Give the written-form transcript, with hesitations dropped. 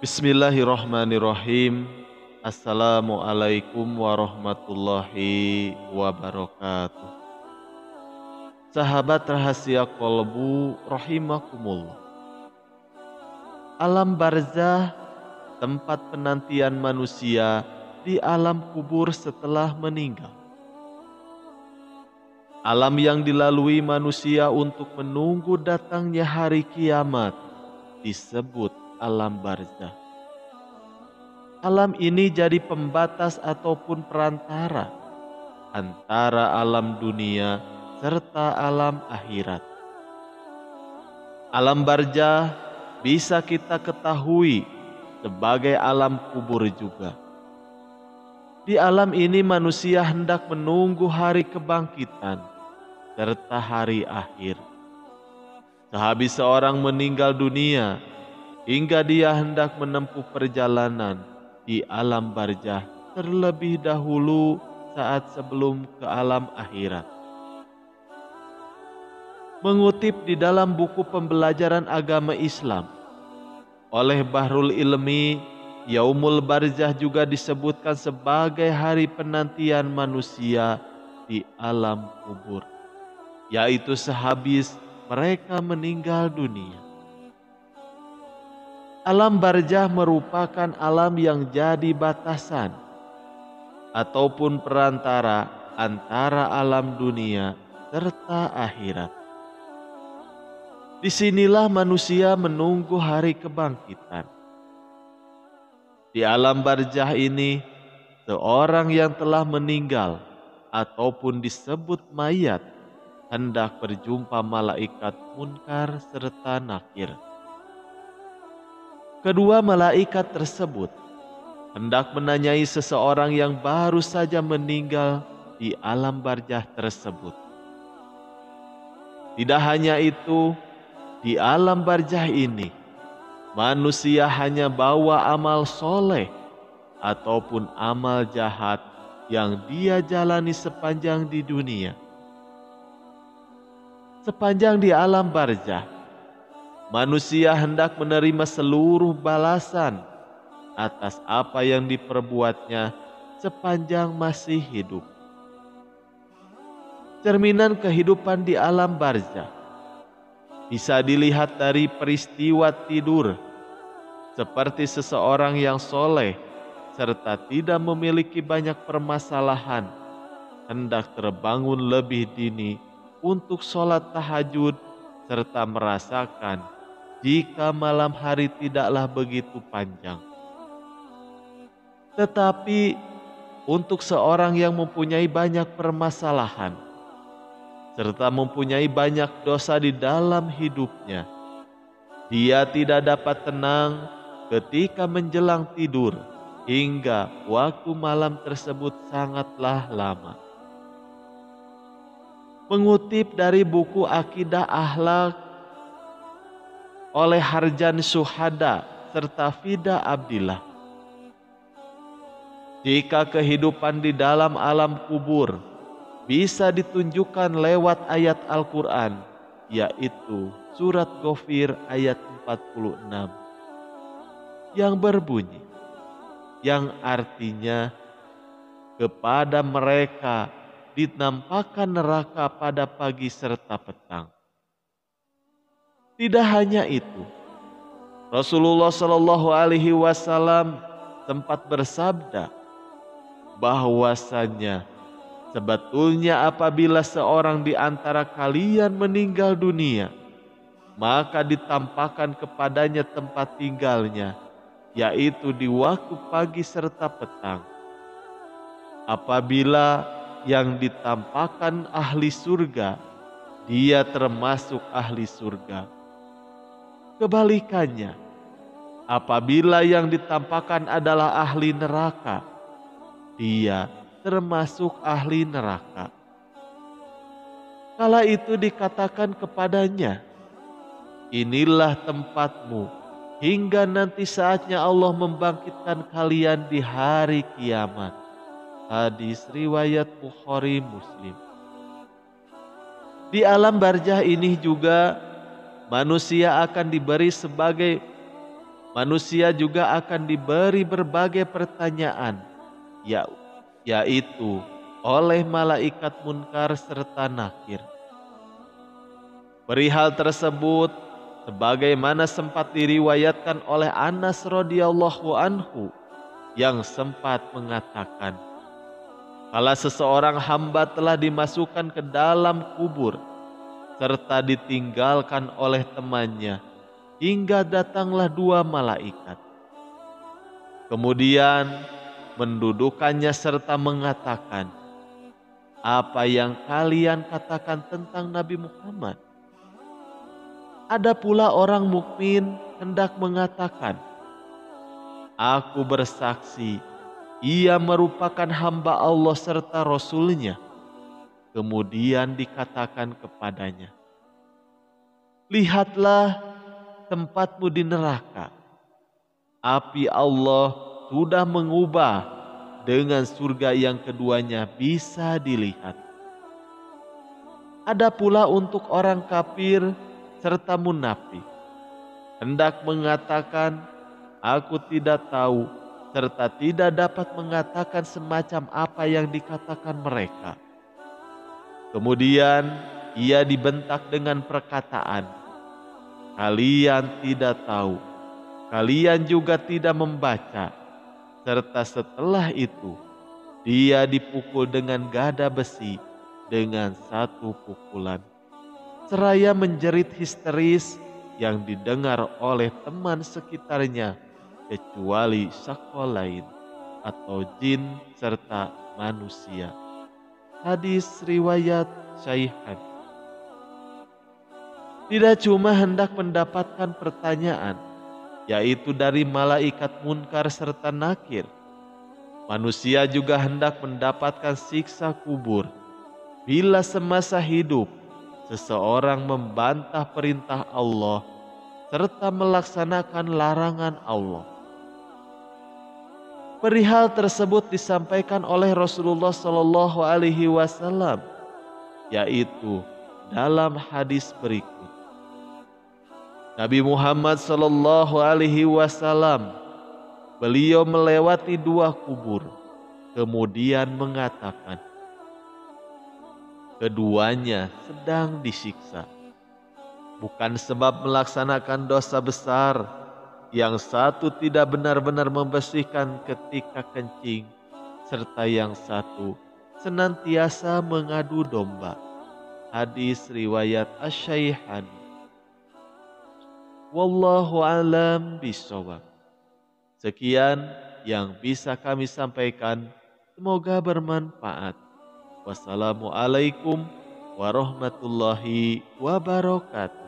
Bismillahirrahmanirrahim. Assalamualaikum warahmatullahi wabarakatuh. Sahabat rahasia kolbu rahimakumullah. Alam barzah, tempat penantian manusia di alam kubur setelah meninggal. Alam yang dilalui manusia untuk menunggu datangnya hari kiamat disebut alam barzah. Alam ini jadi pembatas ataupun perantara antara alam dunia serta alam akhirat. Alam barzah bisa kita ketahui sebagai alam kubur juga. Di alam ini manusia hendak menunggu hari kebangkitan serta hari akhir. Sehabis seorang meninggal dunia, hingga dia hendak menempuh perjalanan di alam barzah terlebih dahulu saat sebelum ke alam akhirat. Mengutip di dalam buku pembelajaran agama Islam oleh Bahrul Ilmi, Yaumul Barzah juga disebutkan sebagai hari penantian manusia di alam kubur, yaitu sehabis mereka meninggal dunia. Alam barzah merupakan alam yang jadi batasan ataupun perantara antara alam dunia serta akhirat. Disinilah manusia menunggu hari kebangkitan. Di alam barzah ini, seorang yang telah meninggal ataupun disebut mayat hendak berjumpa malaikat munkar serta nakir. Kedua malaikat tersebut hendak menanyai seseorang yang baru saja meninggal di alam barzah tersebut. Tidak hanya itu, di alam barzah ini manusia hanya bawa amal soleh ataupun amal jahat yang dia jalani sepanjang di dunia. Sepanjang di alam barzah, manusia hendak menerima seluruh balasan atas apa yang diperbuatnya sepanjang masih hidup. Cerminan kehidupan di alam barzah bisa dilihat dari peristiwa tidur, seperti seseorang yang soleh serta tidak memiliki banyak permasalahan hendak terbangun lebih dini untuk sholat tahajud serta merasakan jika malam hari tidaklah begitu panjang. Tetapi untuk seorang yang mempunyai banyak permasalahan serta mempunyai banyak dosa di dalam hidupnya, dia tidak dapat tenang ketika menjelang tidur hingga waktu malam tersebut sangatlah lama. Mengutip dari buku Akidah Akhlak oleh Harjan Syuhada serta Fida Abdillah, jika kehidupan di dalam alam kubur bisa ditunjukkan lewat ayat Al-Quran, yaitu surat Ghafir ayat 46 yang berbunyi, yang artinya kepada mereka dinampakkan neraka pada pagi serta petang. Tidak hanya itu, Rasulullah Shallallahu Alaihi Wasallam sempat bersabda bahwasanya sebetulnya apabila seorang di antara kalian meninggal dunia, maka ditampakkan kepadanya tempat tinggalnya, yaitu di waktu pagi serta petang. Apabila yang ditampakkan ahli surga, dia termasuk ahli surga. Kebalikannya, apabila yang ditampakkan adalah ahli neraka, dia termasuk ahli neraka. Kala itu dikatakan kepadanya, inilah tempatmu hingga nanti saatnya Allah membangkitkan kalian di hari kiamat. Hadis riwayat Bukhari Muslim. Di alam barzah ini juga manusia akan diberi sebagai manusia juga akan diberi berbagai pertanyaan, yaitu oleh malaikat munkar serta nakir. Perihal tersebut, sebagaimana sempat diriwayatkan oleh Anas radhiyallahu anhu yang sempat mengatakan, kala seseorang hamba telah dimasukkan ke dalam kubur serta ditinggalkan oleh temannya, hingga datanglah dua malaikat. Kemudian mendudukannya serta mengatakan, apa yang kalian katakan tentang Nabi Muhammad? Ada pula orang mukmin hendak mengatakan, aku bersaksi, ia merupakan hamba Allah serta Rasul-Nya. Kemudian dikatakan kepadanya, lihatlah tempatmu di neraka. Api Allah sudah mengubah dengan surga yang keduanya bisa dilihat. Ada pula untuk orang kafir serta munafik, hendak mengatakan, aku tidak tahu serta tidak dapat mengatakan semacam apa yang dikatakan mereka. Kemudian ia dibentak dengan perkataan, kalian tidak tahu, kalian juga tidak membaca. Serta setelah itu dia dipukul dengan gada besi dengan satu pukulan, seraya menjerit histeris yang didengar oleh teman sekitarnya kecuali sakolain atau jin serta manusia. Hadis riwayat Syaihan. Tidak cuma hendak mendapatkan pertanyaan, yaitu dari malaikat munkar serta nakir, manusia juga hendak mendapatkan siksa kubur bila semasa hidup seseorang membantah perintah Allah serta melaksanakan larangan Allah. Perihal tersebut disampaikan oleh Rasulullah Shallallahu Alaihi Wasallam, yaitu dalam hadis berikut. Nabi Muhammad Shallallahu Alaihi Wasallam, beliau melewati dua kubur, kemudian mengatakan, keduanya sedang disiksa, bukan sebab melaksanakan dosa besar. Yang satu tidak benar-benar membersihkan ketika kencing, serta yang satu senantiasa mengadu domba. Hadis riwayat Asy-Syaikhan. Wallahu a'lam bishawab. Sekian yang bisa kami sampaikan, semoga bermanfaat. Wassalamualaikum warahmatullahi wabarakatuh.